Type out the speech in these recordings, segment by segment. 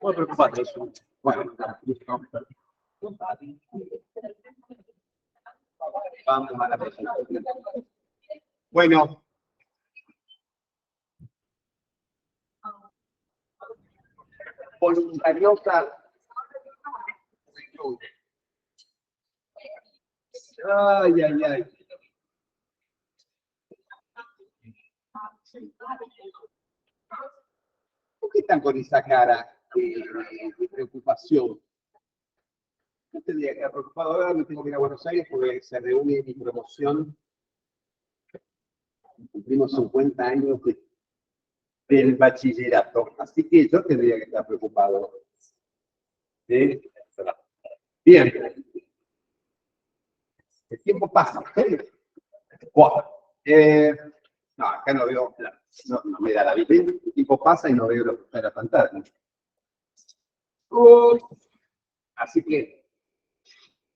Muy preocupante eso. Bueno, listo. Vamos a la presentación. Bueno. Voluntariosa. Ay, ay, ay. ¿Por qué están con esa cara de preocupación? Yo tendría que estar preocupado. Ahora me tengo que ir a Buenos Aires porque se reúne mi promoción. Cumplimos 50 años del bachillerato. Así que yo tendría que estar preocupado. ¿Sí? Bien. El tiempo pasa. Wow. No, acá no veo, no me da la vida. El tiempo pasa y no veo lo que está en la pantalla. Así que,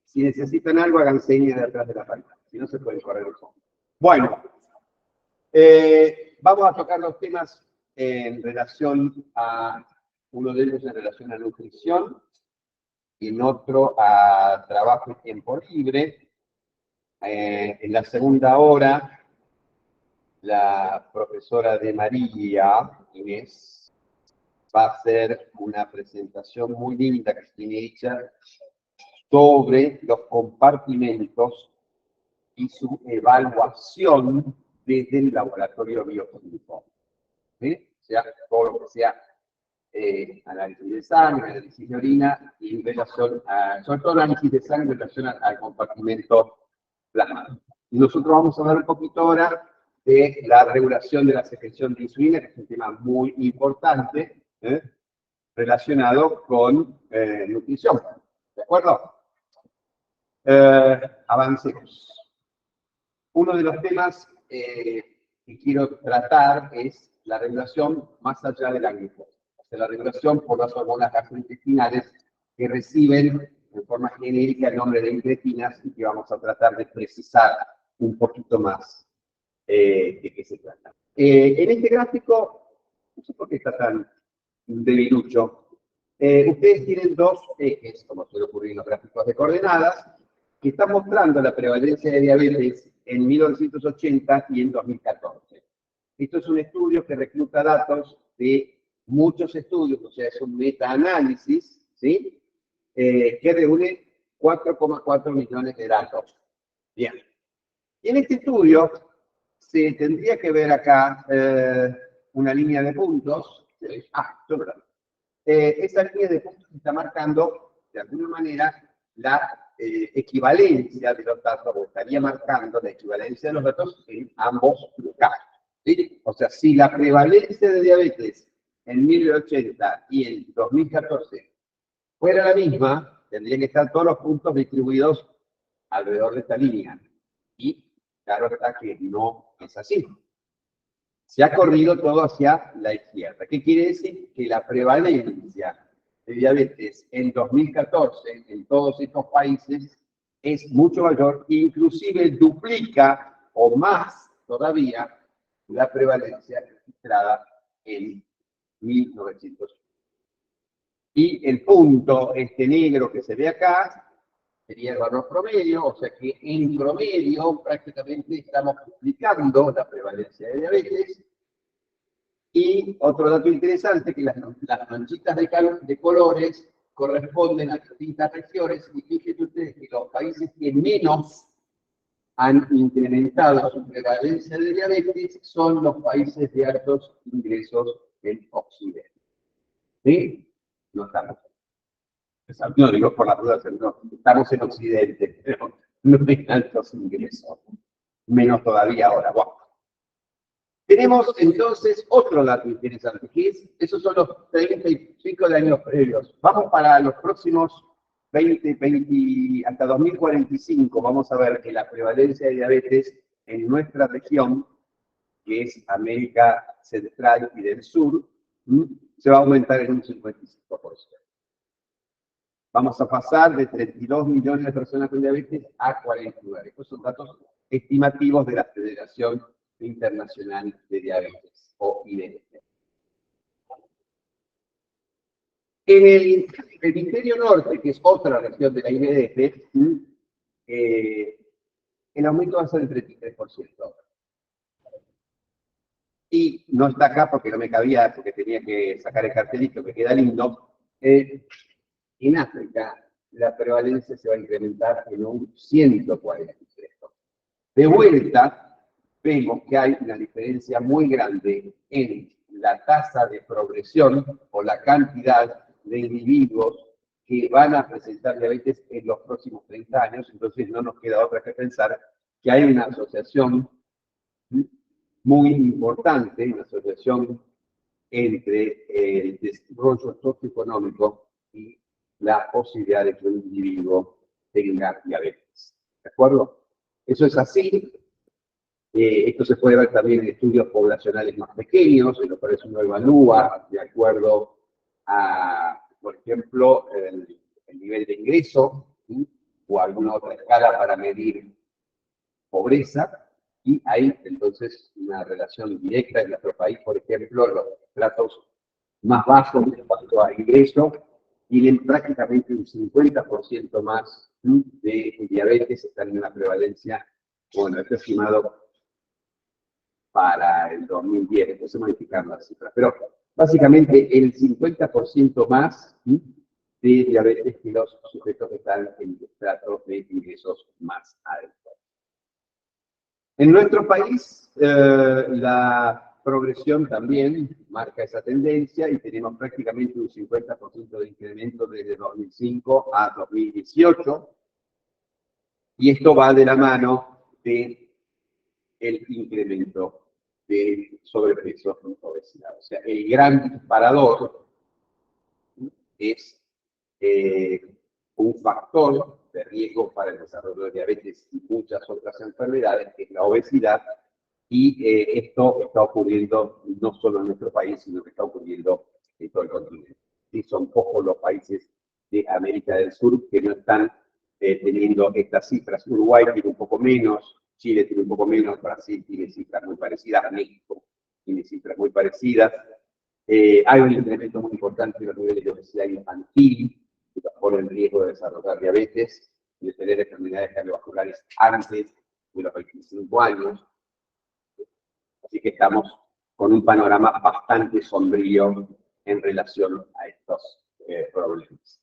si necesitan algo, hagan señas de atrás de la pantalla. Si no, se puede correr el fondo. Bueno, vamos a tocar los temas en relación a, uno de ellos en relación a nutrición, y en otro a trabajo y tiempo libre. En la segunda hora, la profesora de María, Inés, va a hacer una presentación muy linda que tiene hecha sobre los compartimentos y su evaluación desde el laboratorio bioquímico. ¿Sí? O sea, todo lo que sea análisis de sangre, análisis de orina y en relación a, sobre todo análisis de sangre en relación al compartimento plasmático. Y nosotros vamos a hablar un poquito ahora de la regulación de la secreción de insulina, que es un tema muy importante, relacionado con nutrición. ¿De acuerdo? Avancemos. Uno de los temas que quiero tratar es la regulación más allá de la glucosa. O sea, la regulación por las hormonas gastrointestinales que reciben en forma genérica el nombre de incretinas y que vamos a tratar de precisar un poquito más de qué se trata. En este gráfico, no sé por qué está tan debilucho. Ustedes tienen dos ejes, como suele ocurrir en los gráficos de coordenadas, que están mostrando la prevalencia de diabetes en 1980 y en 2014. Esto es un estudio que recluta datos de muchos estudios, o sea, es un metaanálisis, ¿sí? Que reúne 4,4 millones de datos. Bien. Y en este estudio se tendría que ver acá una línea de puntos. Esa línea de puntos está marcando, de alguna manera, la equivalencia de los datos, o estaría marcando la equivalencia de los datos en ambos casos. ¿Sí? O sea, si la prevalencia de diabetes en 1980 y en 2014 fuera la misma, tendrían que estar todos los puntos distribuidos alrededor de esta línea. Y claro está que no es así. Se ha corrido todo hacia la izquierda. ¿Qué quiere decir? Que la prevalencia de diabetes en 2014 en todos estos países es mucho mayor, inclusive duplica o más todavía la prevalencia registrada en 1900. Y el punto, este negro que se ve acá, sería el valor promedio, o sea que en promedio prácticamente estamos duplicando la prevalencia de diabetes. Y otro dato interesante, que las manchitas de colores corresponden a distintas regiones, y fíjense ustedes que los países que menos han incrementado su prevalencia de diabetes son los países de altos ingresos del occidente. ¿Sí? No estamos. No digo por las dudas, no, estamos en occidente, pero no hay altos ingresos. Menos todavía ahora. Wow. Tenemos entonces otro dato interesante, que es, esos son los 35 de años previos. Vamos para los próximos 20, hasta 2045, vamos a ver que la prevalencia de diabetes en nuestra región, que es América Central y del Sur, se va a aumentar en un 55%. Vamos a pasar de 32 millones de personas con diabetes a 49. Estos son datos estimativos de la Federación Internacional de Diabetes, o IDD. En el hemisferio norte, que es otra región de la IDF, el aumento va a ser del 33%. Y no está acá porque no me cabía, porque tenía que sacar el cartelito que queda lindo. En África, la prevalencia se va a incrementar en un 143%. De vuelta, vemos que hay una diferencia muy grande en la tasa de progresión o la cantidad de individuos que van a presentar diabetes en los próximos 30 años. Entonces no nos queda otra que pensar que hay una asociación muy importante, una asociación entre el desarrollo socioeconómico y la posibilidad de que un individuo tenga diabetes. ¿De acuerdo? Eso es así. Esto se puede ver también en estudios poblacionales más pequeños, en los cuales uno evalúa de acuerdo a, por ejemplo, el nivel de ingreso, ¿sí? O alguna otra escala para medir pobreza, y hay entonces una relación directa en nuestro país, por ejemplo, los estratos más bajos en cuanto a ingreso tienen prácticamente un 50% más de diabetes, están en una prevalencia, bueno, está estimado para el 2010, entonces modificar las cifras, pero básicamente el 50% más de diabetes que los sujetos que están en estratos de ingresos más altos. En nuestro país, la progresión también marca esa tendencia y tenemos prácticamente un 50% de incremento desde 2005 a 2018. Y esto va de la mano del incremento de sobrepeso y obesidad. O sea, el gran disparador es un factor de riesgo para el desarrollo de diabetes y muchas otras enfermedades, que es la obesidad, y esto está ocurriendo no solo en nuestro país, sino que está ocurriendo en todo el continente. Y son pocos los países de América del Sur que no están teniendo estas cifras. Uruguay tiene un poco menos, Chile tiene un poco menos, Brasil tiene cifras muy parecidas, México tiene cifras muy parecidas. Hay un incremento muy importante en los niveles de obesidad infantil, que pone en riesgo de desarrollar diabetes y de tener enfermedades cardiovasculares antes de los 25 años. Así que estamos con un panorama bastante sombrío en relación a estos problemas.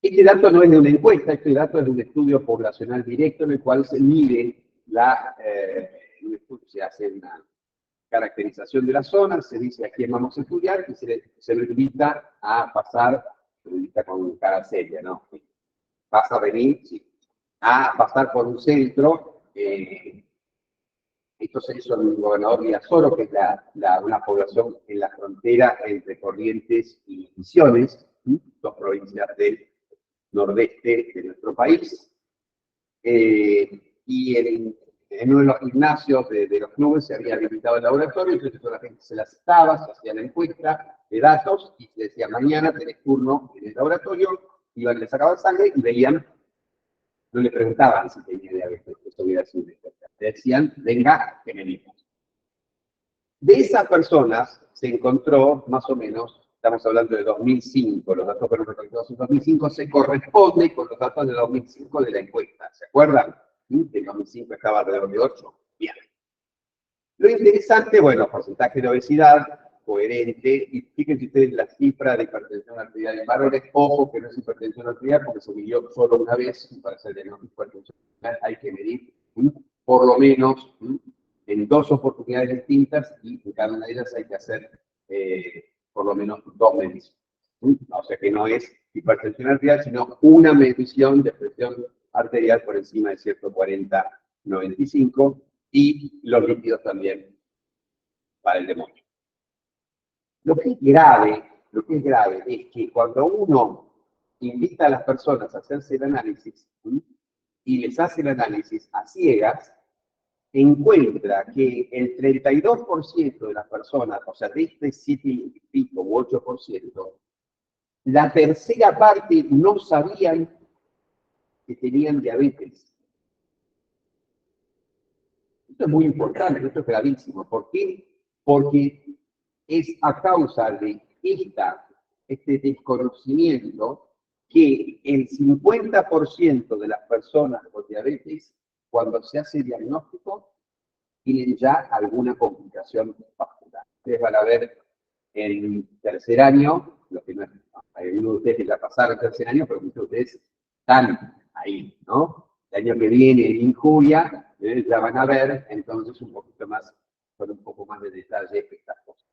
Este dato no es de una encuesta, este dato es de un estudio poblacional directo en el cual se mide se hace una caracterización de la zona, se dice a quién vamos a estudiar y se lo invita a pasar, se lo invita con cara seria, ¿no? Vas a venir, sí, a pasar por un centro, esto se hizo en el gobernador Villasoro, que es una población en la frontera entre Corrientes y Misiones, dos provincias del nordeste de nuestro país, y en uno de los gimnasios de los clubes se había habilitado el laboratorio, entonces la gente se la citaba, se hacía la encuesta de datos y se decía, mañana tenés turno en el laboratorio, iban, le sacaban sangre y veían, no le preguntaban si tenía diabetes, eso hubiera sido una encuesta, le decían, venga, que venimos. De esas personas se encontró más o menos, estamos hablando de 2005, los datos fueron recolectados en 2005, se corresponde con los datos de 2005 de la encuesta, ¿se acuerdan? De 2005 estaba alrededor de 8. Bien. Lo interesante, bueno, porcentaje de obesidad, coherente, y fíjense ustedes la cifra de hipertensión arterial en varones, ojo que no es hipertensión arterial porque se midió solo una vez, y para ser diagnóstico hipertensión arterial hay que medir por lo menos en 2 oportunidades distintas, y en cada una de ellas hay que hacer por lo menos 2 mediciones. O sea que no es hipertensión arterial, sino una medición de presión arterial por encima de 140/95, y los lípidos también para el demonio. Lo que es grave es que cuando uno invita a las personas a hacerse el análisis y les hace el análisis a ciegas, encuentra que el 32% de las personas, o sea, de este 7 y pico u 8%, la tercera parte no sabían que tenían diabetes. Esto es muy importante, esto es gravísimo. ¿Por qué? Porque es a causa de este desconocimiento que el 50% de las personas con diabetes, cuando se hace diagnóstico, tienen ya alguna complicación vascular. Ustedes van a ver en tercer año, lo que no es, hay algunos de ustedes que ya pasaron tercer año, pero muchos de ustedes están ahí, ¿no? El año que viene, en Injuria, ya van a ver entonces un poquito más, con un poco más de detalle estas cosas.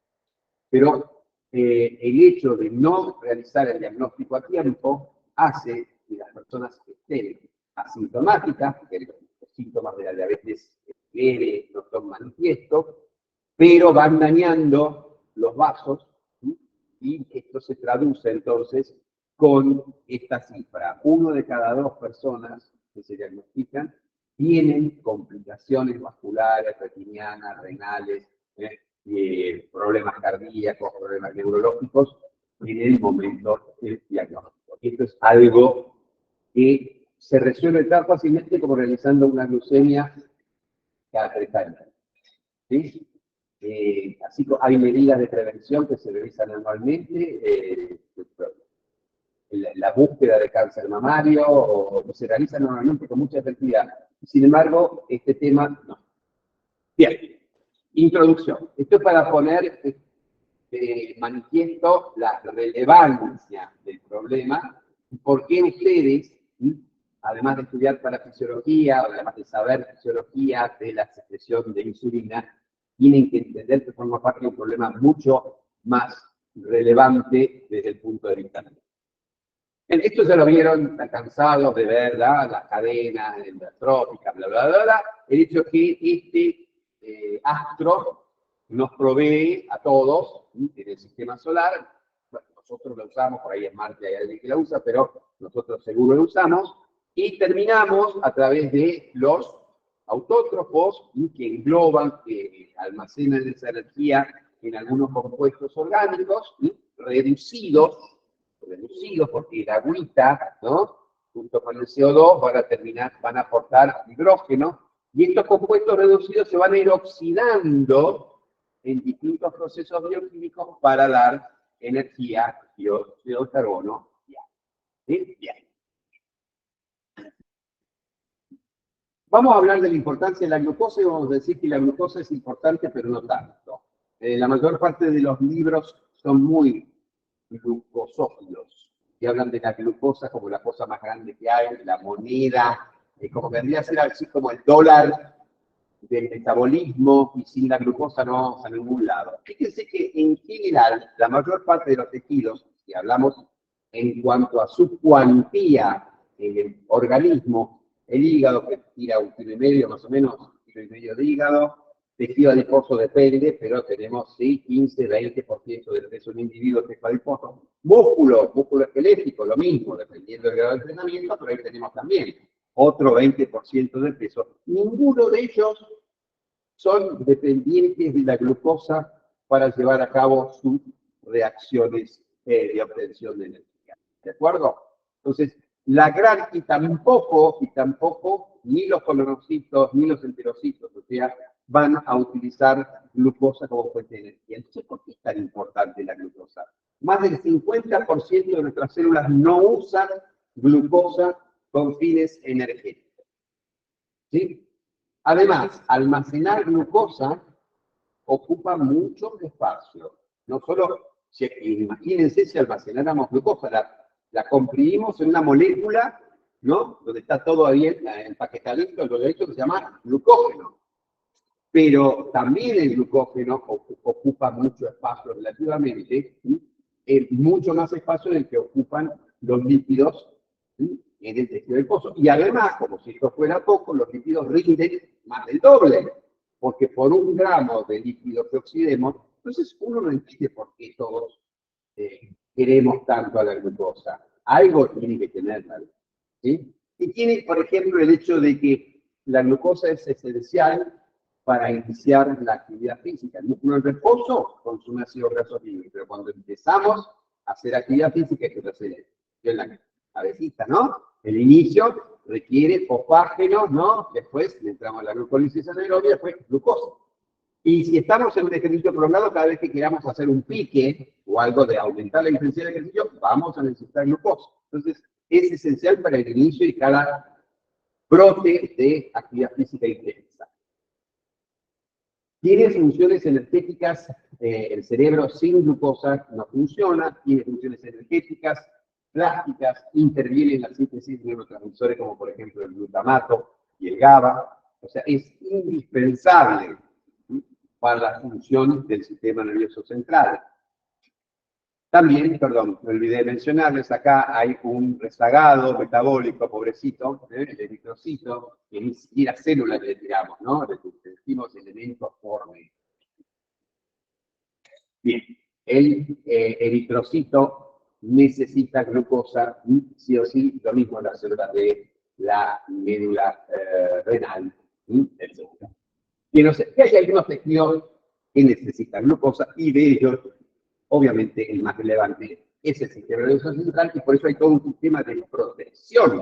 Pero el hecho de no realizar el diagnóstico a tiempo hace que las personas que estén asintomáticas, que los síntomas de la diabetes leve no son manifiestos, pero van dañando los vasos, ¿sí? Y esto se traduce entonces con esta cifra. 1 de cada 2 personas que se diagnostican tienen complicaciones vasculares, retinianas, renales, problemas cardíacos, problemas neurológicos en el momento del diagnóstico. Esto es algo que se resuelve tan fácilmente como realizando una glucemia cada 3 años. ¿Sí? Así que hay medidas de prevención que se realizan anualmente, la búsqueda de cáncer mamario, o se realiza normalmente con mucha efectividad. Sin embargo, este tema no. Bien, introducción. Esto es para poner manifiesto la relevancia del problema y por qué ustedes, además de estudiar parafisiología, además de saber fisiología de la secreción de insulina, tienen que entender que forma parte de un problema mucho más relevante desde el punto de vista médico. Esto ya lo vieron, están cansados de ver las cadenas endotróficas, bla, bla, bla, bla. El hecho es que este astro nos provee a todos en el sistema solar. Bueno, nosotros lo usamos, por ahí en Marte hay alguien que la usa, pero nosotros seguro lo usamos. Y terminamos a través de los autótrofos que engloban, que almacenan esa energía en algunos compuestos orgánicos reducidos porque la agüita, ¿no? Junto con el CO2 van a aportar hidrógeno, y estos compuestos reducidos se van a ir oxidando en distintos procesos bioquímicos para dar energía, dióxido de carbono. ¿Sí? Bien. Vamos a hablar de la importancia de la glucosa y vamos a decir que la glucosa es importante, pero no tanto. La mayor parte de los libros son muy glucosófilos, que hablan de la glucosa como la cosa más grande que hay, la moneda, como vendría a ser así como el dólar del metabolismo, y sin la glucosa no vamos a ningún lado. Fíjense que en general la mayor parte de los tejidos, si hablamos en cuanto a su cuantía en el organismo, el hígado que tira 1,5 kg más o menos, 1,5 kg de hígado, tejido adiposo depende, pero tenemos sí, 15-20% del peso de un individuo tejido adiposo. Músculo esquelético, lo mismo, dependiendo del grado de entrenamiento, pero ahí tenemos también otro 20% del peso. Ninguno de ellos son dependientes de la glucosa para llevar a cabo sus reacciones de obtención de energía. ¿De acuerdo? Entonces, y tampoco, ni los colonocitos, ni los enterocitos, o sea, van a utilizar glucosa como fuente de energía. Entonces, ¿por qué es tan importante la glucosa? Más del 50% de nuestras células no usan glucosa con fines energéticos. ¿Sí? Además, almacenar glucosa ocupa mucho espacio. No solo, imagínense si almacenáramos glucosa, la comprimimos en una molécula, ¿no? Donde está todo ahí empaquetadito, lo hecho que se llama glucógeno. Pero también el glucógeno ocupa mucho espacio relativamente, mucho más espacio del que ocupan los lípidos en el tejido adiposo. Y además, como si esto fuera poco, los lípidos rinden más del doble, porque por 1 gramo de lípido que oxidemos, entonces uno no entiende por qué todos queremos tanto a la glucosa. Algo tiene que tenerla, ¿sí? Y tiene, por ejemplo, el hecho de que la glucosa es esencial para iniciar la actividad física. El músculo en reposo consume ácido graso libre, pero cuando empezamos a hacer actividad física, que es en la cabecita, ¿no? El inicio, requiere fosfágenos, ¿no? Después le entramos a la glucólisis anaerobia, después glucosa. Y si estamos en un ejercicio prolongado, cada vez que queramos hacer un pique o algo de aumentar la intensidad del ejercicio, vamos a necesitar glucosa. Entonces, es esencial para el inicio y cada brote de actividad física intensa. Tiene funciones energéticas, el cerebro sin glucosa no funciona, tiene funciones energéticas, plásticas, interviene en la síntesis de neurotransmisores como por ejemplo el glutamato y el GABA, o sea, es indispensable para la función del sistema nervioso central. También, perdón, me olvidé de mencionarles, acá hay un rezagado metabólico, pobrecito, el eritrocito, que ni siquiera células le tiramos, ¿no? Le decimos elementos formes. Bien, el eritrocito necesita glucosa, sí o sí, lo mismo en las células de la médula renal, etc. Y no sé, que hay algunos tejidos que necesitan glucosa y de ellos, obviamente, el más relevante es el sistema nervioso central y por eso hay todo un sistema de protección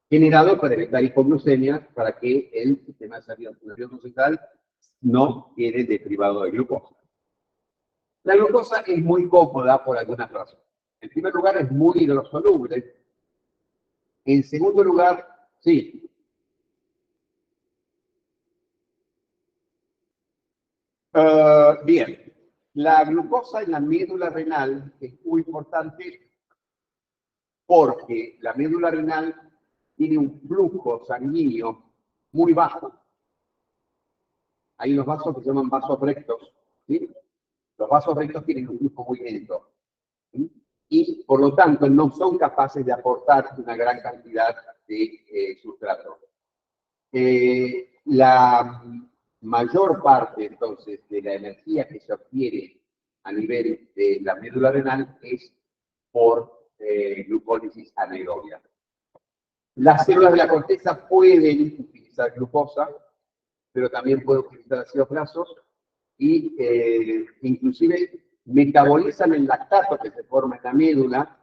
generado para evitar hipoglucemia, para que el sistema nervioso central no quede deprivado de glucosa. La glucosa es muy cómoda por algunas razones. En primer lugar, es muy hidrosoluble. En segundo lugar, sí. Bien. La glucosa en la médula renal es muy importante porque la médula renal tiene un flujo sanguíneo muy bajo. Hay unos vasos que se llaman vasos rectos, ¿sí? Los vasos rectos tienen un flujo muy lento, ¿sí? Y por lo tanto no son capaces de aportar una gran cantidad de sustrato. La mayor parte entonces de la energía que se obtiene a nivel de la médula renal es por glucólisis anaerobia. Las células de la corteza pueden utilizar glucosa, pero también pueden utilizar ácidos grasos y inclusive metabolizan el lactato que se forma en la médula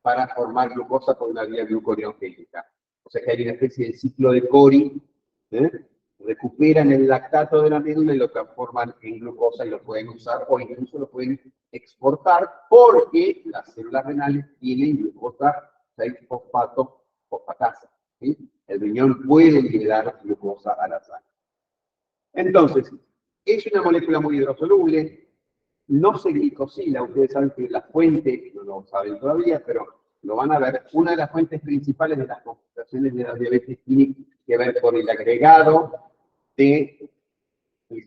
para formar glucosa por una vía gluconeogénica. O sea que hay una especie de ciclo de Cori, recuperan el lactato de la médula y lo transforman en glucosa y lo pueden usar o incluso lo pueden exportar porque las células renales tienen glucosa 6-fosfato fosfatasa. ¿Sí? El riñón puede liberar glucosa a la sangre. Entonces, es una molécula muy hidrosoluble, no se glicosila. Ustedes saben que la fuente, no lo saben todavía, pero lo van a ver, una de las fuentes principales de las complicaciones de la diabetes tiene que ver con el agregado de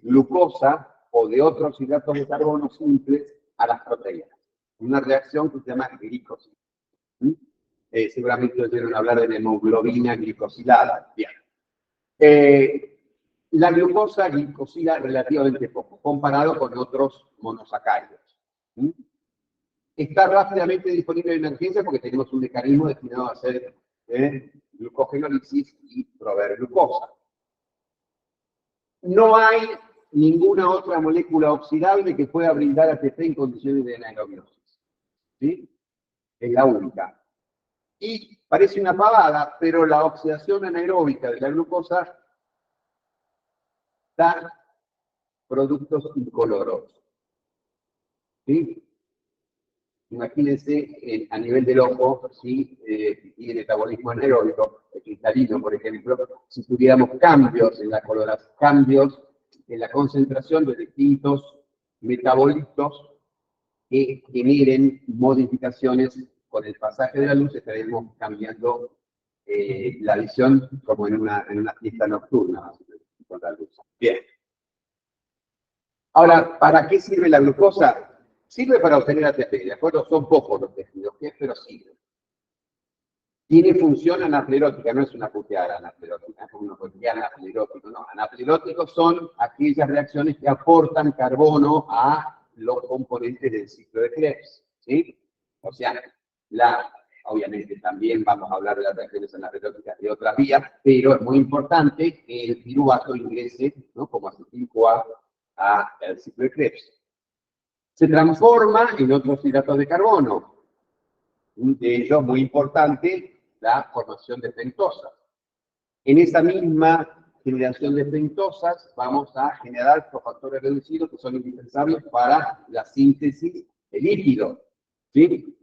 glucosa o de otros hidratos de carbono simples a las proteínas. Una reacción que se llama glicosila. Seguramente oyeron hablar de la hemoglobina glicosilada. Bien. La glucosa glicosila relativamente poco, comparado con otros monosacáridos. Está rápidamente disponible en emergencia porque tenemos un mecanismo destinado a hacer glucogenólisis y proveer glucosa. No hay ninguna otra molécula oxidable que pueda brindar ATP en condiciones de anaerobiosis. ¿Sí? Es la única. Y parece una pavada, pero la oxidación anaeróbica de la glucosa da productos incoloros. ¿Sí? Imagínense a nivel del ojo, si tiene metabolismo anaeróbico, el cristalino, por ejemplo, si tuviéramos cambios en la coloración, cambios en la concentración de distintos metabolitos que generen modificaciones con el pasaje de la luz, estaremos cambiando la visión como en una fiesta nocturna, con la luz. Bien. Ahora, ¿para qué sirve la glucosa? Sirve para obtener ATP, ¿de acuerdo? Son pocos los tejidos, pero sirve. Tiene función anaflerótica, no es una puteada anaflerótica, es una puteada anaflerótica, no. Anafleróticos son aquellas reacciones que aportan carbono a los componentes del ciclo de Krebs, ¿sí? O sea, obviamente también vamos a hablar de las reacciones anafleróticas de otras vías, pero es muy importante que el piruvato ingrese, ¿no? Como acetil-CoA al ciclo de Krebs. Se transforma en otros hidratos de carbono. De ellos, muy importante, la formación de pentosas. En esa misma generación de pentosas vamos a generar cofactores reducidos que son indispensables para la síntesis de líquido, ¿sí?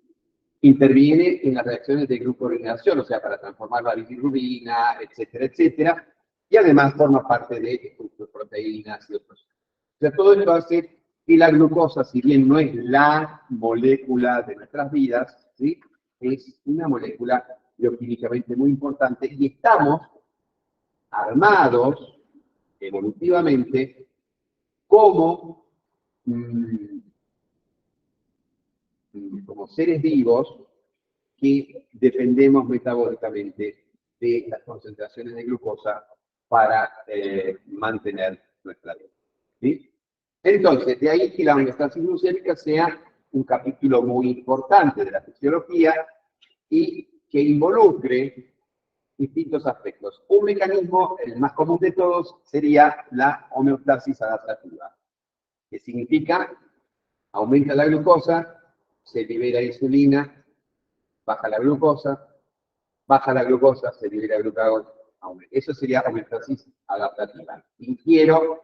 Interviene en las reacciones de glucoregeneración, o sea, para transformar la bilirrubina, etcétera, etcétera, y además forma parte de proteínas y otros. O sea, todo esto hace que la glucosa, si bien no es la molécula de nuestras vidas, ¿sí? Es una molécula bioquímicamente muy importante y estamos armados evolutivamente como, como seres vivos que dependemos metabólicamente de las concentraciones de glucosa para mantener nuestra vida. ¿Sí? Entonces, de ahí que la homeostasis glucémica sea un capítulo muy importante de la fisiología y que involucre distintos aspectos. Un mecanismo, el más común de todos, sería la homeostasis adaptativa, que significa aumenta la glucosa, se libera insulina, baja la glucosa, se libera glucagón, aumenta. Eso sería homeostasis adaptativa. Ingiero,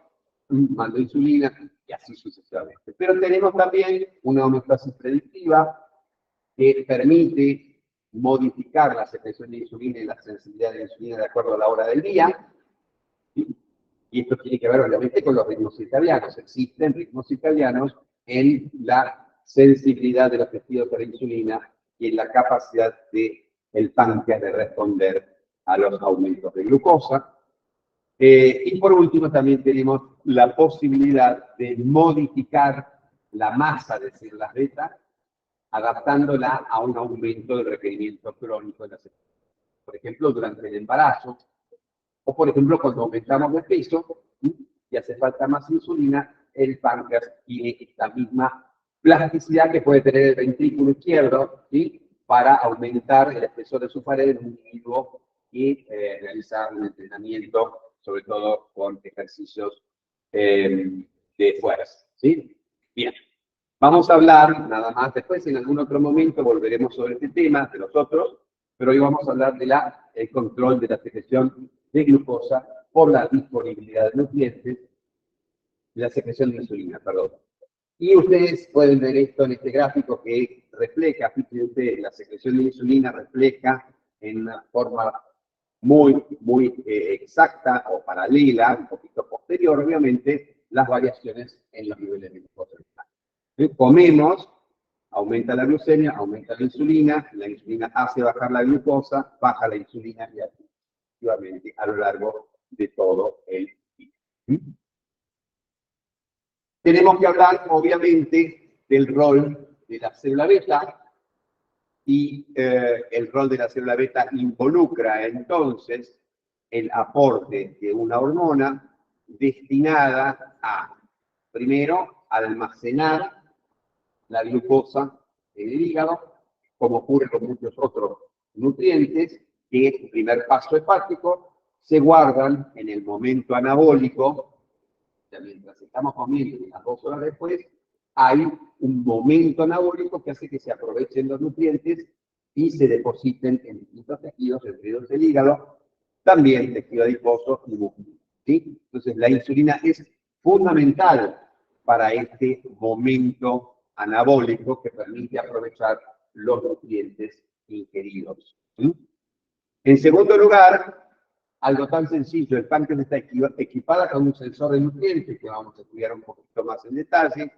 mando insulina y así sucesivamente. Pero tenemos también una homeostasis predictiva que permite modificar la secreción de insulina y la sensibilidad de la insulina de acuerdo a la hora del día. ¿Sí? Y esto tiene que ver obviamente con los ritmos circadianos. Existen ritmos circadianos en la sensibilidad de los tejidos a la insulina y en la capacidad del páncreas de responder a los aumentos de glucosa. Y por último también tenemos la posibilidad de modificar la masa de células beta, adaptándola a un aumento del requerimiento crónico de las células. Por ejemplo, durante el embarazo, o por ejemplo, cuando aumentamos de peso y hace falta más insulina, el páncreas tiene esta misma plasticidad que puede tener el ventrículo izquierdo, ¿sí? Para aumentar el espesor de su pared en un individuo y realizar un entrenamiento, sobre todo con ejercicios de fuerza. ¿Sí? Bien. Vamos a hablar nada más después, en algún otro momento volveremos sobre este tema, de los otros, pero hoy vamos a hablar del control de la secreción de glucosa por la disponibilidad de nutrientes, de la secreción de insulina, perdón. Y ustedes pueden ver esto en este gráfico que refleja, fíjense, la secreción de insulina refleja en una forma muy exacta o paralela, un poquito posterior, obviamente, las variaciones en los niveles de glucosa. Comemos, aumenta la glucemia, aumenta la insulina hace bajar la glucosa, baja la insulina y así sucesivamente a lo largo de todo el día. Tenemos que hablar, obviamente, del rol de la célula beta y el rol de la célula beta involucra entonces el aporte de una hormona destinada a, primero, almacenar la glucosa en el hígado, como ocurre con muchos otros nutrientes, que es el primer paso hepático, se guardan en el momento anabólico, o sea, mientras estamos comiendo y unas 2 horas después, hay un momento anabólico que hace que se aprovechen los nutrientes y se depositen en distintos tejidos, entre ellos el hígado, también tejido adiposo y músculo. ¿Sí? Entonces, la insulina es fundamental para este momento anabólico que permite aprovechar los nutrientes ingeridos. ¿Sí? En segundo lugar, algo tan sencillo, el páncreas está equipado con un sensor de nutrientes que vamos a estudiar un poquito más en detalle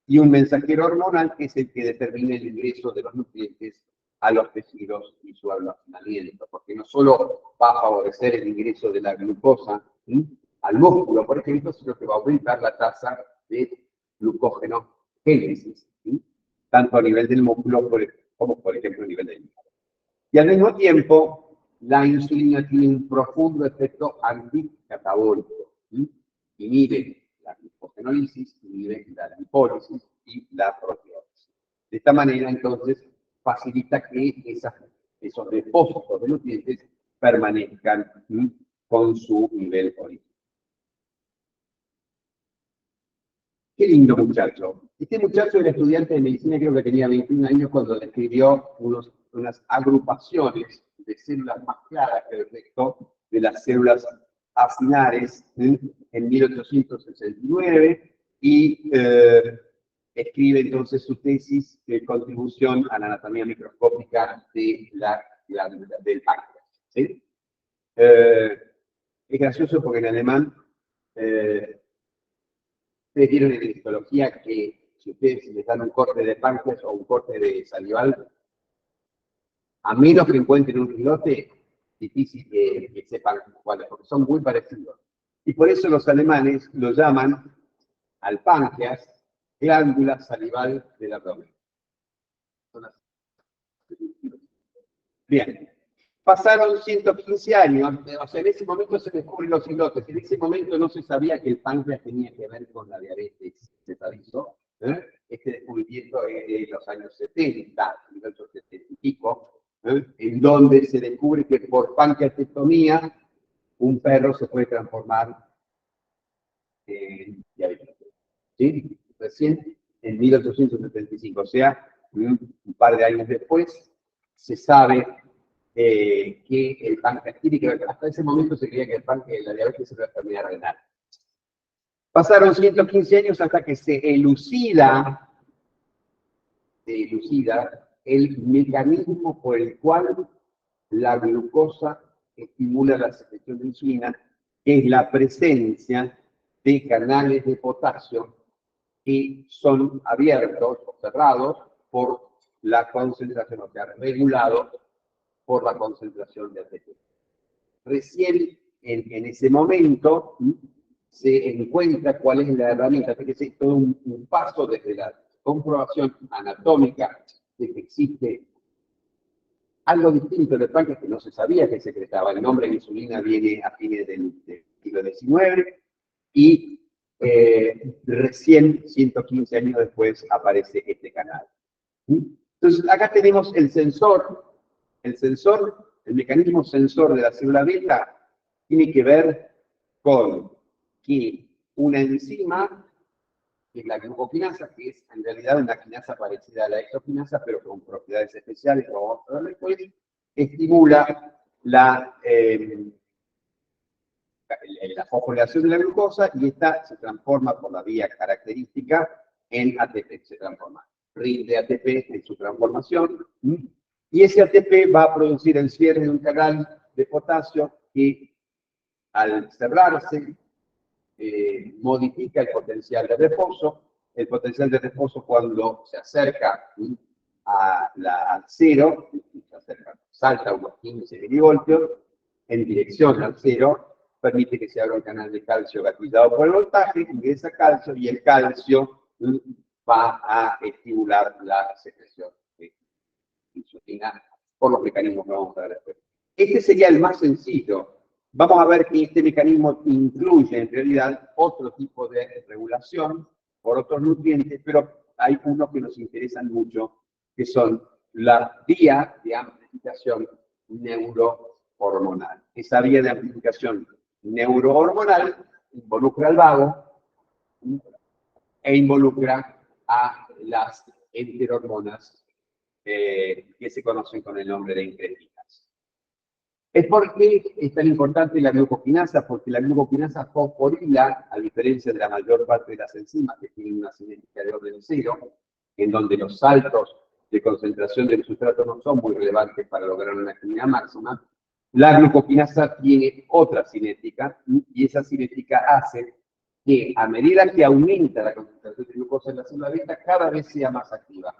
y un mensajero hormonal que es el que determina el ingreso de los nutrientes a los tejidos y su almacenamiento, porque no solo va a favorecer el ingreso de la glucosa al músculo, por ejemplo, sino que va a aumentar la tasa de glucógeno génesis, tanto a nivel del músculo como, por ejemplo, a nivel del hígado. Y al mismo tiempo, la insulina tiene un profundo efecto anticatabólico. Inhibe la glucogenólisis, inhibe la lipólisis y la proteólisis. De esta manera, entonces, facilita que esos depósitos de nutrientes permanezcan con su nivel original. Qué lindo muchacho. Este muchacho era estudiante de medicina, creo que tenía 21 años cuando describió unas agrupaciones de células más claras que el resto de las células acinares en 1869 y escribe entonces su tesis de contribución a la anatomía microscópica de la glándula del páncreas. ¿Sí? Es gracioso porque en alemán ustedes vieron en histología que si ustedes les dan un corte de páncreas o un corte de salival, a menos que encuentren un islote, difícil que sepan cuáles, porque son muy parecidos. Y por eso los alemanes lo llaman al páncreas glándula salival del abdomen. Bien. Pasaron 115 años, o sea, en ese momento se descubren los islotes. En ese momento no se sabía que el páncreas tenía que ver con la diabetes, se avisó. Este descubrimiento es de los años 70, 1970 y pico, en donde se descubre que por pancreatectomía un perro se puede transformar en diabético. ¿Sí? Recién en 1875, o sea, un par de años después, se sabe que el páncreas tiene que ver, hasta ese momento se creía que el páncreas, la diabetes es una enfermedad renal. Pasaron 115 años hasta que se elucida el mecanismo por el cual la glucosa estimula la secreción de insulina, que es la presencia de canales de potasio que son abiertos o cerrados por la concentración, o sea, regulados por la concentración de ATP. Recién en ese momento se encuentra cuál es la herramienta, fíjese, todo un paso desde la comprobación anatómica de que existe algo distinto del páncreas que no se sabía que secretaba. El nombre de insulina viene a fines del siglo XIX y recién 115 años después aparece este canal. Entonces acá tenemos el sensor, el mecanismo sensor de la célula beta tiene que ver con que una enzima, que es la glucoquinasa, que es en realidad una quinasa parecida a la exoquinasa, pero con propiedades especiales, lo vamos a ver después, estimula la fosforilación de la glucosa y esta se transforma por la vía característica en ATP, se transforma. Rinde ATP en su transformación y ese ATP va a producir el cierre de un canal de potasio que al cerrarse modifica el potencial de reposo. El potencial de reposo cuando se acerca al cero, salta unos 15 milivoltios en dirección al cero, permite que se abra un canal de calcio gatillado por el voltaje, ingresa calcio y el calcio va a estimular la secreción de insulina por los mecanismos que vamos a ver después. Este sería el más sencillo. Vamos a ver que este mecanismo incluye en realidad otro tipo de regulación por otros nutrientes, pero hay unos que nos interesan mucho, que son la vía de amplificación neurohormonal. Esa vía de amplificación neurohormonal involucra al vago e involucra a las enterohormonas que se conocen con el nombre de incretinas. ¿Es por qué es tan importante la glucoquinasa? Porque la glucoquinasa fosforila, a diferencia de la mayor parte de las enzimas que tienen una cinética de orden cero, en donde los saltos de concentración del sustrato no son muy relevantes para lograr una actividad máxima, la glucoquinasa tiene otra cinética y esa cinética hace que a medida que aumenta la concentración de glucosa en la célula beta, cada vez sea más activa.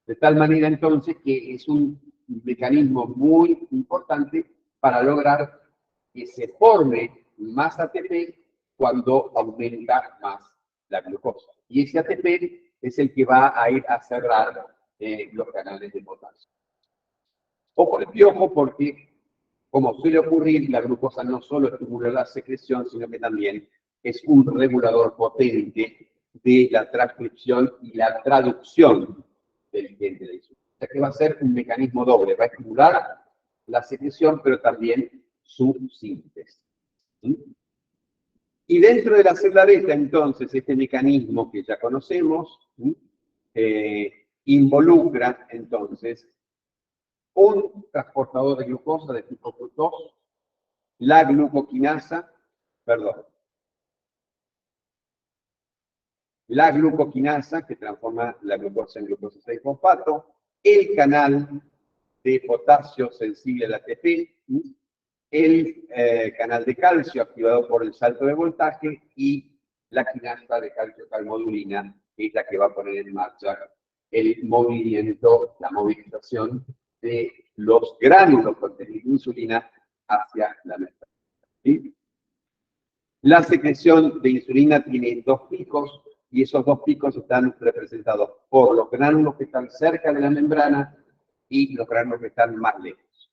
De tal manera entonces que es un mecanismo muy importante para lograr que se forme más ATP cuando aumenta más la glucosa. Y ese ATP es el que va a ir a cerrar los canales de potasio. Ojo de piojo porque, como suele ocurrir, la glucosa no solo estimula la secreción, sino que también es un regulador potente de la transcripción y la traducción del gen de la insulina. O sea que va a ser un mecanismo doble, va a estimular la secreción, pero también su síntesis. Y dentro de la célula beta, entonces, este mecanismo que ya conocemos involucra, entonces, un transportador de glucosa de tipo 2, la glucoquinasa, perdón, la glucoquinasa que transforma la glucosa en glucosa 6-fosfato, el canal de potasio sensible al ATP, el canal de calcio activado por el salto de voltaje y la quinasa de calcio-calmodulina, que es la que va a poner en marcha el movimiento, la movilización de los gránulos contenidos de insulina hacia la membrana. ¿Sí? La secreción de insulina tiene dos picos y esos dos picos están representados por los gránulos que están cerca de la membrana y los gránulos que están más lejos.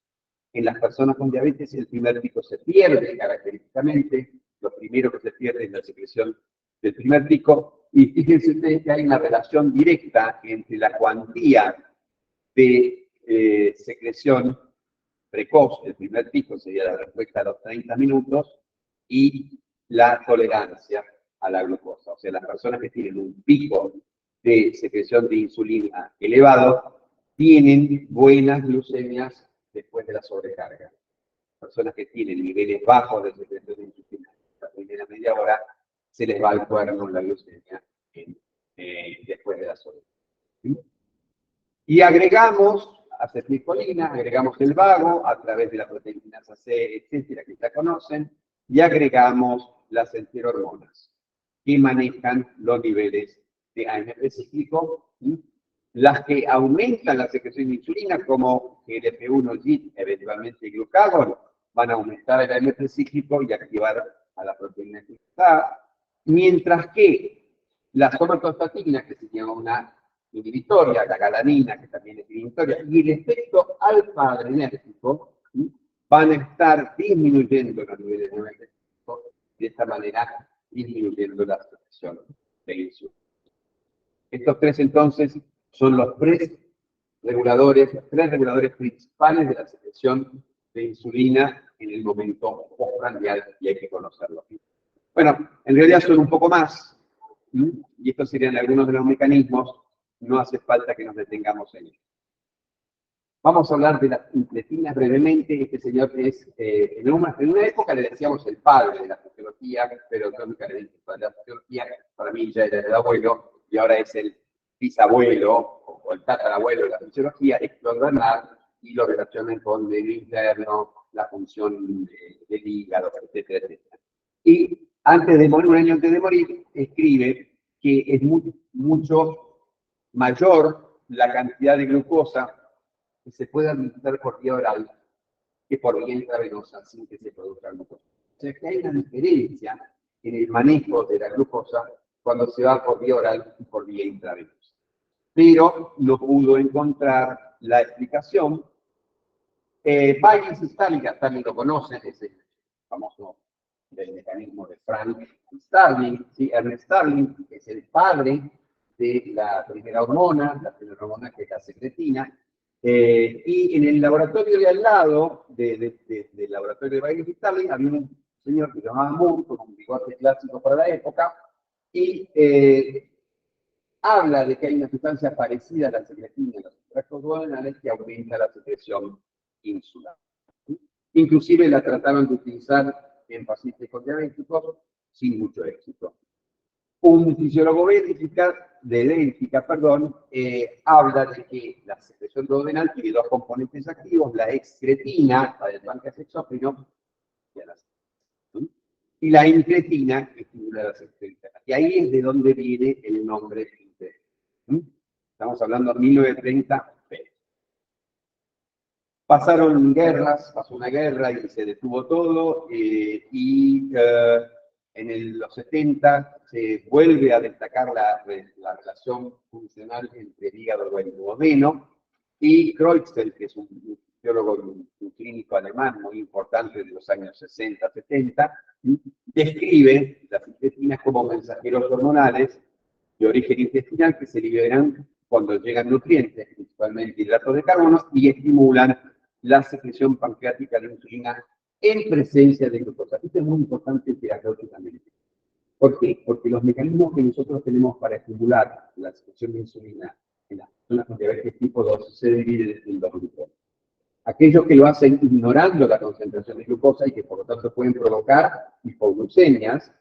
En las personas con diabetes el primer pico se pierde característicamente, lo primero que se pierde es la secreción del primer pico, y fíjense ustedes que hay una relación directa entre la cuantía de secreción precoz, el primer pico sería la respuesta a los 30 minutos, y la tolerancia a la glucosa. O sea, las personas que tienen un pico de secreción de insulina elevado tienen buenas glucemias después de la sobrecarga. Personas que tienen niveles bajos de secreción de insulina la primera media hora, se les va al cuerno la glucemia después de la sobrecarga. ¿Sí? Y agregamos acetilcolina, agregamos el vago a través de la proteína C, etcétera, que ya conocen, y agregamos las enterohormonas, que manejan los niveles de AMP cíclico, ¿sí? Las que aumentan la secreción de insulina, como GLP-1, GIP, eventualmente glucagón, van a aumentar el AMP cíclico y activar a la proteína cíclica, mientras que las somatostatina, que sería una inhibitoria, la galanina, que también es inhibitoria, y el efecto alfa-adrenérgico, ¿sí? Van a estar disminuyendo los niveles de AMP cíclico, de esta manera disminuyendo la secreción de insulina. Estos tres entonces son los tres reguladores principales de la secreción de insulina en el momento postprandial y hay que conocerlos. Bueno, en realidad son un poco más, ¿sí? Y estos serían algunos de los mecanismos, no hace falta que nos detengamos en ellos. Vamos a hablar de las incretinas brevemente. Este señor es, en una época le decíamos el padre de la fisiología, pero no nunca le dije padre de la fisiología, para mí ya era el abuelo, y ahora es el bisabuelo o el tatarabuelo de la fisiología, Héctor Bernard, y lo relacionan con el interno, la función del hígado, etcétera, etcétera. Y antes de morir, un año antes de morir, escribe que es mucho mayor la cantidad de glucosa que se puede administrar por vía oral que por vía intravenosa sin que se produzca glucosa. O sea que hay una diferencia en el manejo de la glucosa cuando se va por vía oral y por vía intravenosa. Pero no pudo encontrar la explicación. Bayes y Starling, también lo conocen, es el famoso del mecanismo de Frank Starling, ¿sí? Ernest Starling, que es el padre de la primera hormona que es la secretina, y en el laboratorio de al lado del laboratorio de Bayes y Starling había un señor que se llamaba Moore, con un bigote clásico para la época, y habla de que hay una sustancia parecida a la secretina en los extractos duodenales que aumenta la secreción insular. Inclusive la trataban de utilizar en pacientes con diabéticos sin mucho éxito. Un fisiólogo bélgica, habla de que la secreción duodenal tiene dos componentes activos, la excretina, la del páncreas exócrino, y la incretina, que estimula la secreción interna. Y ahí es de donde viene el nombre incretina. Estamos hablando de 1930. Pasaron guerras, pasó una guerra y se detuvo todo, en los 70 se vuelve a destacar la relación funcional entre el hígado y el duodeno, y Kreutzer, que es un biólogo y un clínico alemán muy importante de los años 60, 70, describe las incretinas como mensajeros hormonales de origen intestinal que se liberan cuando llegan nutrientes, principalmente hidratos de carbono, y estimulan la secreción pancreática de insulina en presencia de glucosa. Esto es muy importante terapéuticamente. ¿Por qué? Porque los mecanismos que nosotros tenemos para estimular la secreción de insulina en las personas con diabetes tipo 2 se dividen en dos grupos. Aquellos que lo hacen ignorando la concentración de glucosa y que por lo tanto pueden provocar hipoglucemias,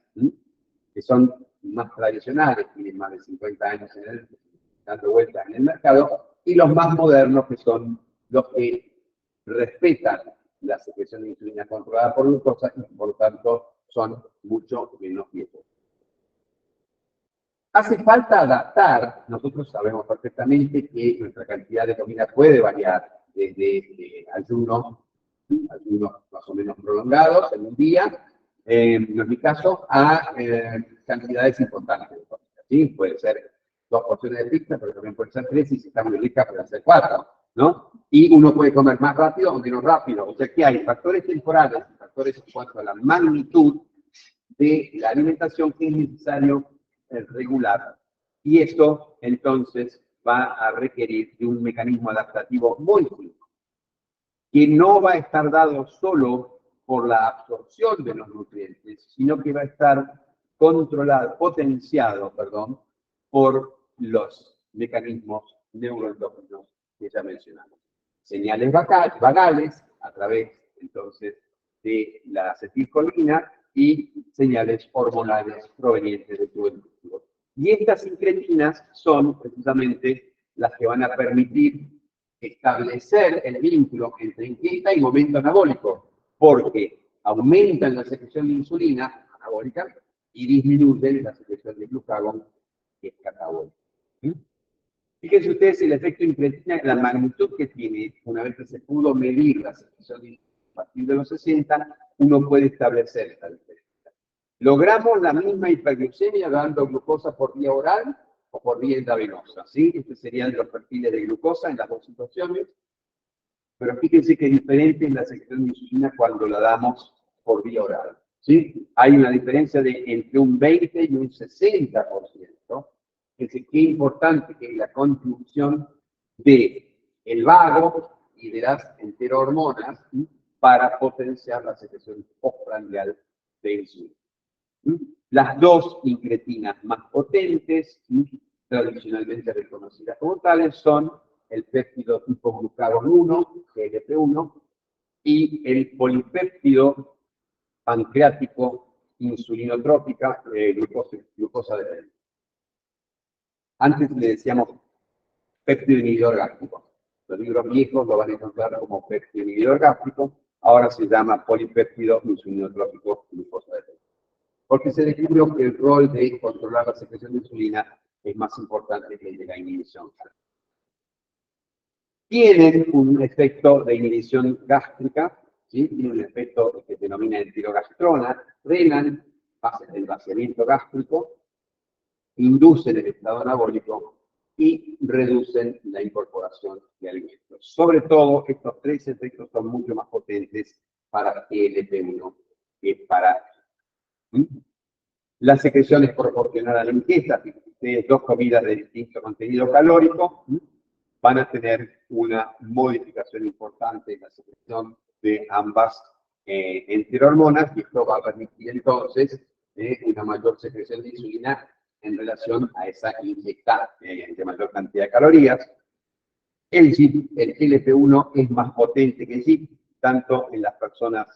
que son más tradicionales, tienen más de 50 años dando vueltas en el mercado, y los más modernos, que son los que respetan la secreción de insulina controlada por glucosa y por lo tanto son mucho menos riesgosos. Hace falta adaptar, nosotros sabemos perfectamente que nuestra cantidad de comida puede variar desde ayunos más o menos prolongados en un día, en mi caso, a cantidades importantes de comida, ¿sí? Puede ser 2 porciones de pizza, pero también puede ser 3, y si está muy rica puede ser 4, ¿no? Y uno puede comer más rápido o menos rápido, o sea que hay factores temporales y factores en cuanto a la magnitud de la alimentación que es necesario regular. Y esto, entonces, va a requerir de un mecanismo adaptativo muy simple, que no va a estar dado solo por la absorción de los nutrientes, sino que va a estar controlado, potenciado, perdón, por los mecanismos neuroendócrinos que ya mencionamos. Señales vagales a través, entonces, de la acetilcolina y señales hormonales provenientes de tu músculo. Y estas incretinas son precisamente las que van a permitir establecer el vínculo entre ingesta y momento anabólico, porque aumentan la secreción de insulina anabólica y disminuyen la secreción de glucagón, que es catabólico. Fíjense ustedes el efecto incretina, la magnitud que tiene. Una vez que se pudo medir la secreción de insulina a partir de los 60, uno puede establecer esta diferencia. Logramos la misma hiperglucemia dando glucosa por vía oral o por vía intravenosa, ¿sí? Estos serían los perfiles de glucosa en las dos situaciones, pero fíjense que diferente es la secreción de insulina cuando la damos por vía oral, ¿sí? Hay una diferencia de entre un 20 y un 60%. Fíjense qué importante que es la contribución del vago y de las enterohormonas, ¿sí?, para potenciar la secreción postprandial de insulina. Las dos incretinas más potentes, tradicionalmente reconocidas como tales, son el péptido tipo glucagón 1, GLP-1, y el polipéptido pancreático insulinotrópica, glucosa de bebé. Antes le decíamos péptido inhibidor gástrico. Los libros viejos lo van a encontrar como péptido inhibidor gástrico, ahora se llama polipéptido insulinotrópico glucosa de bebé, porque se descubrió que el rol de controlar la secreción de insulina es más importante que el de la inhibición. Tienen un efecto de inhibición gástrica, ¿sí? Tienen un efecto que se denomina entirogastrona, frenan el vaciamiento gástrico, inducen el estado anabólico y reducen la incorporación de alimentos. Sobre todo, estos 3 efectos son mucho más potentes para GLP-1 que para... La secreción es proporcional a la ingesta. Ustedes, 2 comidas de distinto contenido calórico van a tener una modificación importante en la secreción de ambas enterohormonas, y esto va a permitir entonces una mayor secreción de insulina en relación a esa ingesta de mayor cantidad de calorías. El GLP-1 es más potente que el GIP, tanto en las personas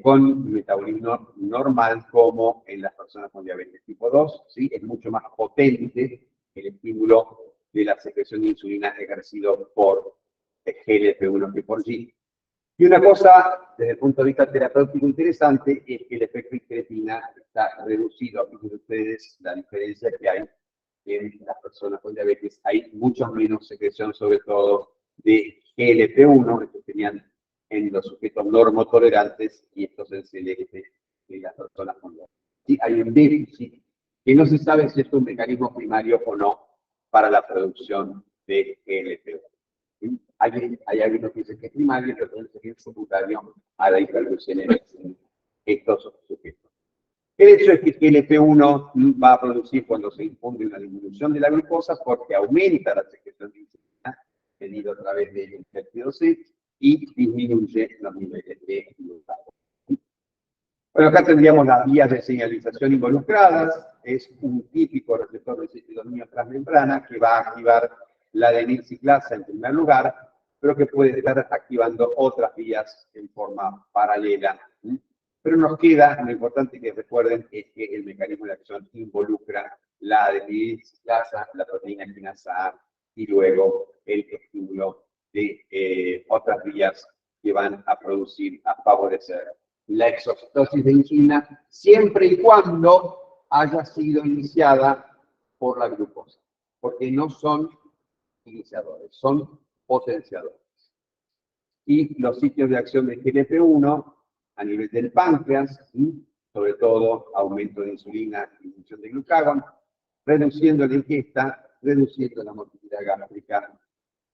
con metabolismo normal como en las personas con diabetes tipo 2, ¿sí? Es mucho más potente el estímulo de la secreción de insulina ejercido por GLP-1 que por GIP. Y una cosa, desde el punto de vista terapéutico interesante, es que el efecto incretina está reducido. Fíjense ustedes la diferencia que hay en las personas con diabetes. Hay mucho menos secreción, sobre todo, de GLP-1, que tenían en los sujetos normotolerantes, y estos en celeste en las personas con diabetes. Sí, hay un déficit que no se sabe si es un mecanismo primario o no para la producción de GLP-1. ¿Sí? Hay algunos que dicen que es primario y otros dicen que es secundario a la hiperglucemia en estos sujetos. El hecho es que el GLP-1 va a producir cuando se imponga una disminución de la glucosa, porque aumenta la secreción de insulina, medido a través del péptido C, y disminuye los niveles de glucagón. Bueno, acá tendríamos las vías de señalización involucradas. Es un típico receptor de citotonina transmembrana que va a activar la adenyl ciclasa en primer lugar, pero que puede estar activando otras vías en forma paralela. Pero nos queda, lo importante que recuerden es que el mecanismo de acción involucra la adenosinasa, la proteína quinasa A, y luego el estímulo de otras vías que van a producir, a favorecer la exocitosis de insulina, siempre y cuando haya sido iniciada por la glucosa, porque no son iniciadores, son potenciadores. Y los sitios de acción de GLP-1 a nivel del páncreas, sobre todo aumento de insulina y disminución de glucagón, reduciendo la ingesta, reduciendo la motilidad gástrica,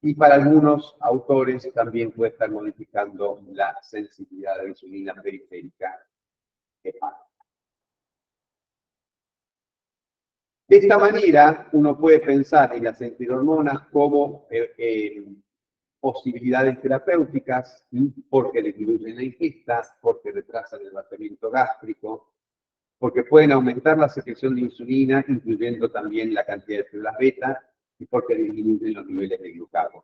y para algunos autores también puede estar modificando la sensibilidad de la insulina periférica hepática. De esta manera, uno puede pensar en las antidiuréticas como posibilidades terapéuticas, porque disminuyen la ingesta, porque retrasan el vaciamiento gástrico, porque pueden aumentar la secreción de insulina, incluyendo también la cantidad de células beta, y porque disminuyen los niveles de glucagón.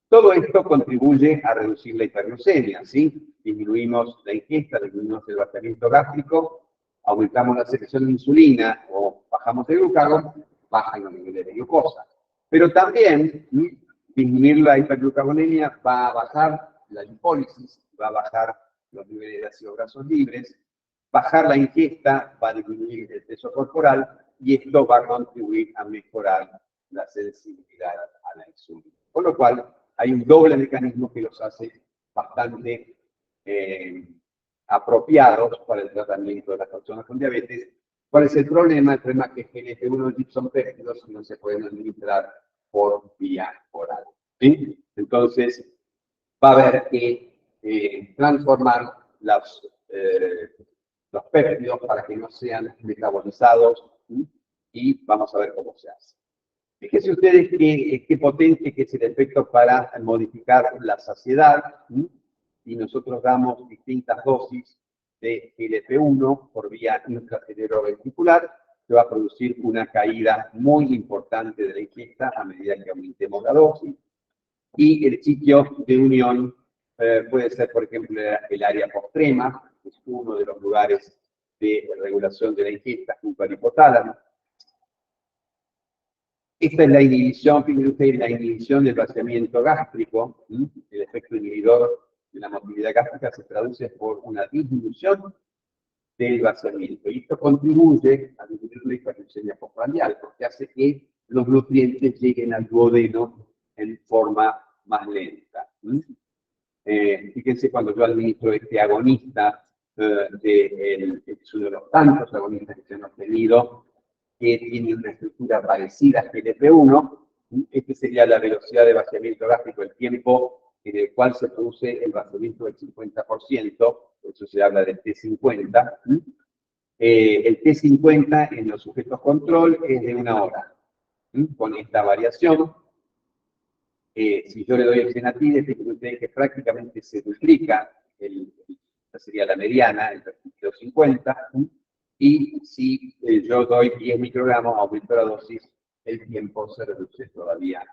Todo esto contribuye a reducir la hiperglucemia, ¿sí? Disminuimos la ingesta, disminuimos el vaciamiento gástrico, aumentamos la secreción de insulina o bajamos el glucagón, bajan los niveles de glucosa. Pero también disminuir la hiperglucagonemia va a bajar la lipólisis, va a bajar los niveles de ácidos grasos libres, bajar la ingesta va a disminuir el peso corporal y esto va a contribuir a mejorar la sensibilidad a la insulina. Con lo cual, hay un doble mecanismo que los hace bastante apropiados para el tratamiento de las personas con diabetes. ¿Cuál es el problema? El problema es que GLP-1 son péptidos y no se pueden administrar por vía oral. ¿Sí? Entonces, va a haber que transformar los péptidos para que no sean metabolizados, ¿sí? Y vamos a ver cómo se hace. Fíjense ustedes qué potente que es el efecto para modificar la saciedad, ¿sí? Y nosotros damos distintas dosis de GLP-1 por vía intracerebrovesicular, que va a producir una caída muy importante de la ingesta a medida que aumentemos la dosis. Y el sitio de unión puede ser, por ejemplo, el área postrema, que es uno de los lugares de regulación de la ingesta junto al hipotálamo. Esta es la inhibición, fíjense ustedes, la inhibición del vaciamiento gástrico. El efecto inhibidor de la motilidad gástrica se traduce por una disminución del vaciamiento. Y esto contribuye a disminuir la hiperglucemia postprandial, porque hace que los nutrientes lleguen al duodeno en forma más lenta. Fíjense cuando yo administro este agonista, es uno de los tantos agonistas que se han obtenido, que tiene una estructura parecida a GLP-1, este sería la velocidad de vaciamiento gástrico, el tiempo en el cual se produce el vaciamiento del 50%, por eso se habla del T50. El T50 en los sujetos control es de 1 hora. Con esta variación, si yo le doy oxenatide, fíjense ustedes que prácticamente se duplica, esta sería la mediana, el perfil 50, y si yo doy 10 microgramos, aumento la dosis, el tiempo se reduce todavía,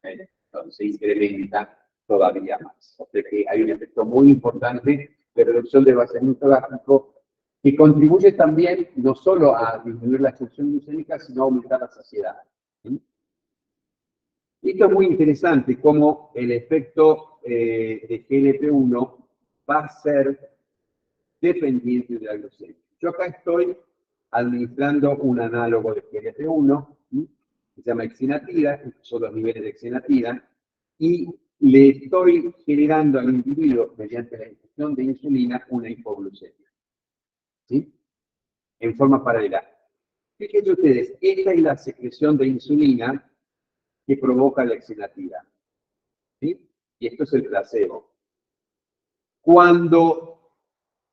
entonces se incrementa todavía más. O sea que hay un efecto muy importante de reducción del vaciamiento gástrico que contribuye también no solo a disminuir la expresión glucémica, sino a aumentar la saciedad. Esto es muy interesante, cómo el efecto de GLP-1 va a ser dependiente de la glucemia. Yo acá estoy administrando un análogo de GLP-1, que se llama exenatida, estos son los niveles de exenatida, y le estoy generando al individuo, mediante la inyección de insulina, una hipoglucemia. ¿Sí? En forma paralela. Fíjense ustedes, esta es la secreción de insulina que provoca la exenatida. ¿Sí? Y esto es el placebo. Cuando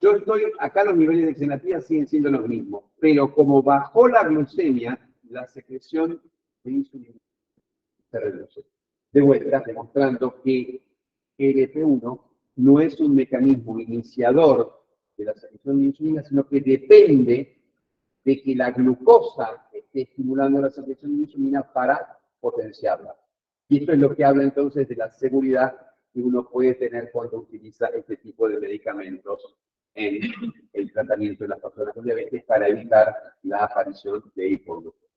yo estoy, acá los niveles de exenatida siguen siendo los mismos, pero como bajó la glucemia, la secreción de insulina se reduce. De vuelta, demostrando que GLP-1 no es un mecanismo iniciador de la secreción de insulina, sino que depende de que la glucosa esté estimulando la secreción de insulina para potenciarla. Y esto es lo que habla entonces de la seguridad que uno puede tener cuando utiliza este tipo de medicamentos en el tratamiento de las personas con diabetes para evitar la aparición de hipoglucemia.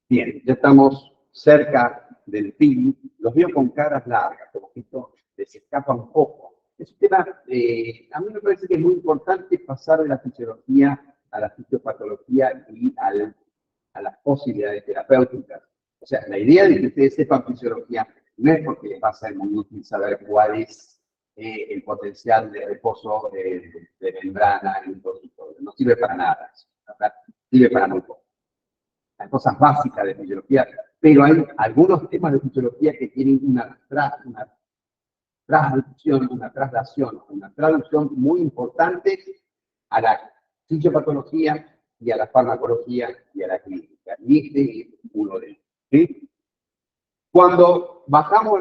Bien, ya estamos cerca del fin. Los veo con caras largas, como que esto les escapa un poco. Es un tema, a mí me parece que es muy importante pasar de la fisiología a la fisiopatología y a las posibilidades terapéuticas. O sea, la idea de que ustedes sepan fisiología no es porque les pasa el muy útil saber cuál es el potencial de reposo de membrana en un tejido. No sirve para nada. ¿Verdad? Sirve para muy poco. Las cosas básicas de fisiología, pero hay algunos temas de fisiología que tienen una traslación, una traducción muy importante a la fisiopatología y a la farmacología y a la clínica. Y este es uno de ellos. ¿Sí? Cuando bajamos,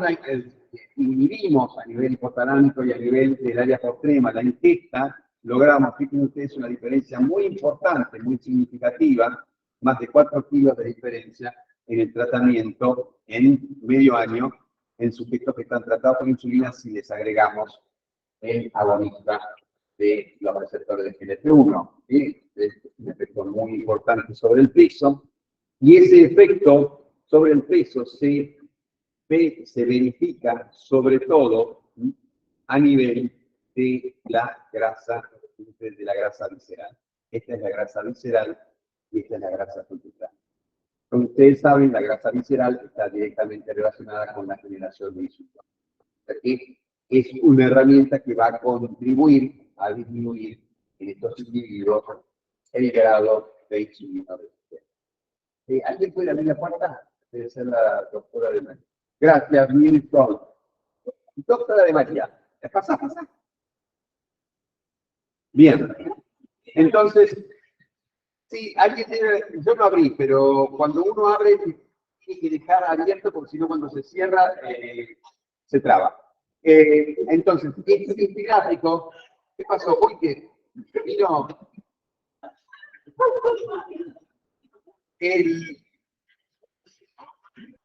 inhibimos a nivel hipotalámico y a nivel del área postrema la ingesta, logramos, fíjense ustedes, una diferencia muy importante, muy significativa, más de 4 kilos de diferencia en el tratamiento en medio año en sujetos que están tratados con insulina si les agregamos el agonista de los receptores de GLP-1. ¿Sí? Es un efecto muy importante sobre el peso, y ese efecto sobre el peso se verifica sobre todo a nivel de la grasa visceral. Esta es la grasa visceral y esta es la grasa corporal. Como ustedes saben, la grasa visceral está directamente relacionada con la generación de insulina. Es una herramienta que va a contribuir a disminuir en estos individuos el grado de insulina. ¿Alguien puede abrir la puerta? Debe ser la doctora de María. Gracias, Milton. Doctora de María. ¿Pasa? Bien. Entonces, sí, alguien tiene, yo no abrí, pero cuando uno abre, tiene que dejar abierto, porque si no, cuando se cierra, se traba. Entonces, este gráfico, ¿qué pasó? Hoy que vino el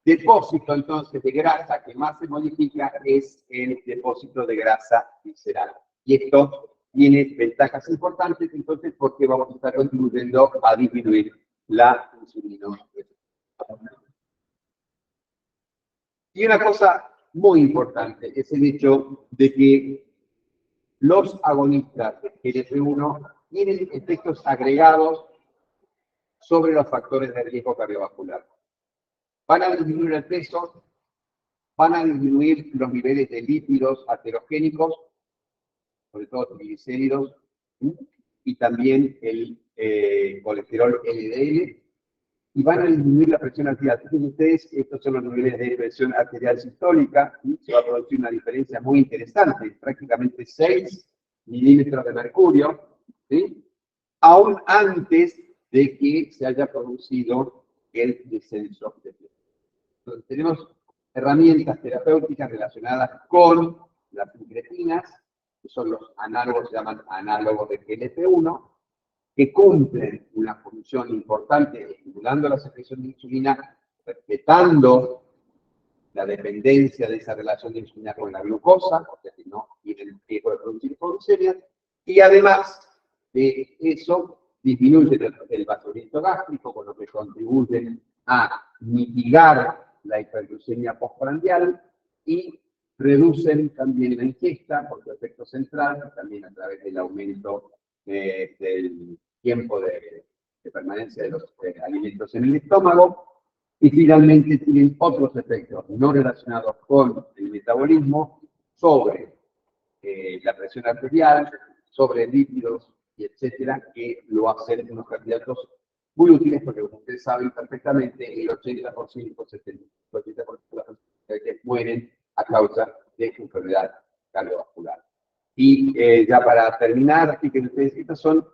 depósito, entonces, de grasa que más se modifica es el depósito de grasa visceral. Y esto tiene ventajas importantes, entonces, porque vamos a estar contribuyendo a disminuir la insulina. Y una cosa muy importante es el hecho de que los agonistas de GLP-1 tienen efectos agregados sobre los factores de riesgo cardiovascular. Van a disminuir el peso, van a disminuir los niveles de lípidos aterogénicos, sobre todo triglicéridos, y también el colesterol LDL, y van a disminuir la presión arterial. Fíjense ustedes, estos son los niveles de presión arterial sistólica, se va a producir una diferencia muy interesante, prácticamente 6 milímetros de mercurio, ¿sí? Aún antes de que se haya producido el descenso de peso. Entonces, tenemos herramientas terapéuticas relacionadas con las incretinas, que son los análogos, se llaman análogos de GLP-1, que cumplen una función importante estimulando la secreción de insulina, respetando la dependencia de esa relación de insulina con la glucosa, o sea que no tienen riesgo de producir hipoglucemia, y además de eso disminuyen el vasomiento gástrico, con lo que contribuyen a mitigar la hiperglucemia postprandial y reducen también la ingesta por su efecto central, también a través del aumento del tiempo de permanencia de los alimentos en el estómago, y finalmente tienen otros efectos no relacionados con el metabolismo sobre la presión arterial, sobre lípidos, y etcétera, que lo hacen unos candidatos muy útiles, porque como ustedes saben perfectamente, el 80%, 70% de las personas que mueren a causa de enfermedad cardiovascular. Y ya para terminar, fíjense ustedes, estos son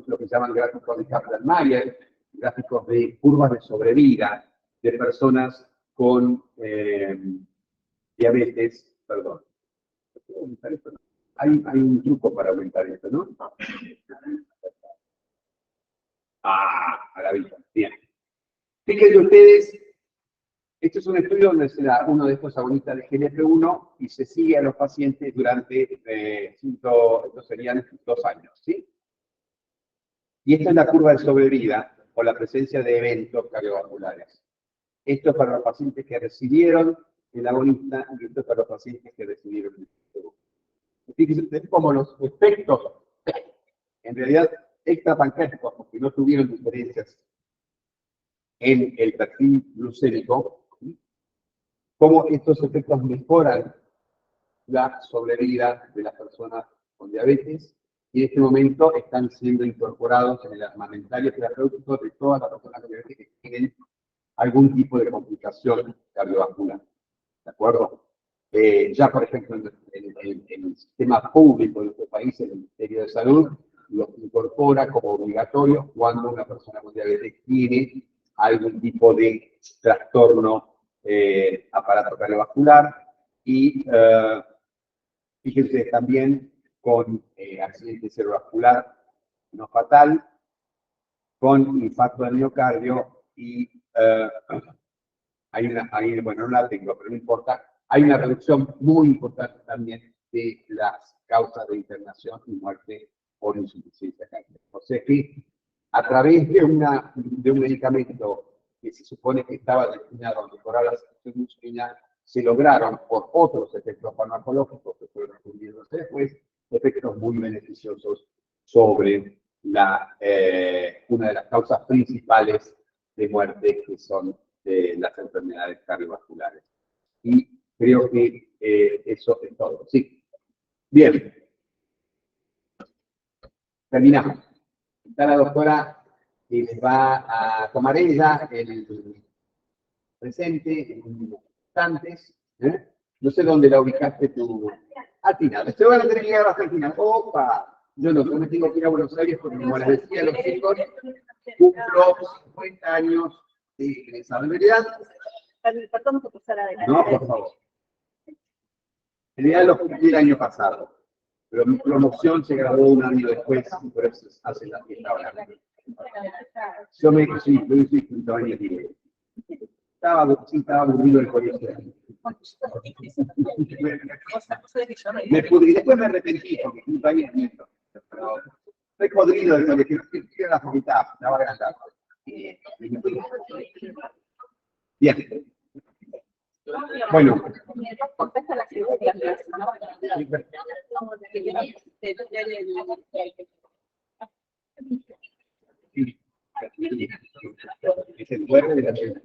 lo que se llaman gráficos de Kaplan-Meier, gráficos de curvas de sobrevida de personas con diabetes, perdón. Hay un truco para aumentar esto, ¿no? Maravilla. Bien. Fíjense ustedes Este es un estudio donde se da uno de estos agonistas de GLP-1 y se sigue a los pacientes durante, estos serían 2 años, ¿sí? Y esta es la curva de sobrevida o la presencia de eventos cardiovasculares. Esto es para los pacientes que recibieron el agonista y esto es para los pacientes que recibieron el placebo. Fíjense cómo los efectos, en realidad, extrapancreáticos, porque no tuvieron diferencias en el perfil glucémico, cómo estos efectos mejoran la sobrevida de las personas con diabetes y en este momento están siendo incorporados en el armamentario terapéutico de todas las personas con diabetes que tienen algún tipo de complicación cardiovascular. ¿De acuerdo? Ya, por ejemplo, en el sistema público de nuestro país, el Ministerio de Salud lo incorpora como obligatorio cuando una persona con diabetes tiene algún tipo de trastorno aparato cardiovascular y fíjense también con accidente cerebrovascular no fatal, con infarto del miocardio y bueno, no la tengo, pero no importa, hay una reducción muy importante también de las causas de internación y muerte por insuficiencia cardíaca. O sea que a través de un medicamento que se supone que estaba destinado a mejorar la situación de insulina, se lograron por otros efectos farmacológicos que fueron descubriéndose después, efectos muy beneficiosos sobre una de las causas principales de muerte, que son las enfermedades cardiovasculares. Y creo que eso es todo. Sí. Bien. Terminamos. Está la doctora que les va a tomar ella el presente en instantes. No sé dónde la ubicaste tú. Al final. Ustedes van a tener que llegar hasta el final. ¡Opa! Yo no me tengo que ir a Buenos Aires porque, como les decía a los chicos, cumplo 50 años de egresado. En realidad, no, por favor. En realidad lo cumplí el año pasado, pero mi promoción se graduó un año después y por eso hace la fiesta ahora. Yo sí, yo soy 5 años y medio. Estaba aburrido el colegio. Me pudrí, después me arrepentí porque 5 años y medio. Pero estoy podrido del colegio, no quiero la facultad, estaba agrandado. Bien. Bueno. Contesta la segunda. Es el cuerpo de la gente.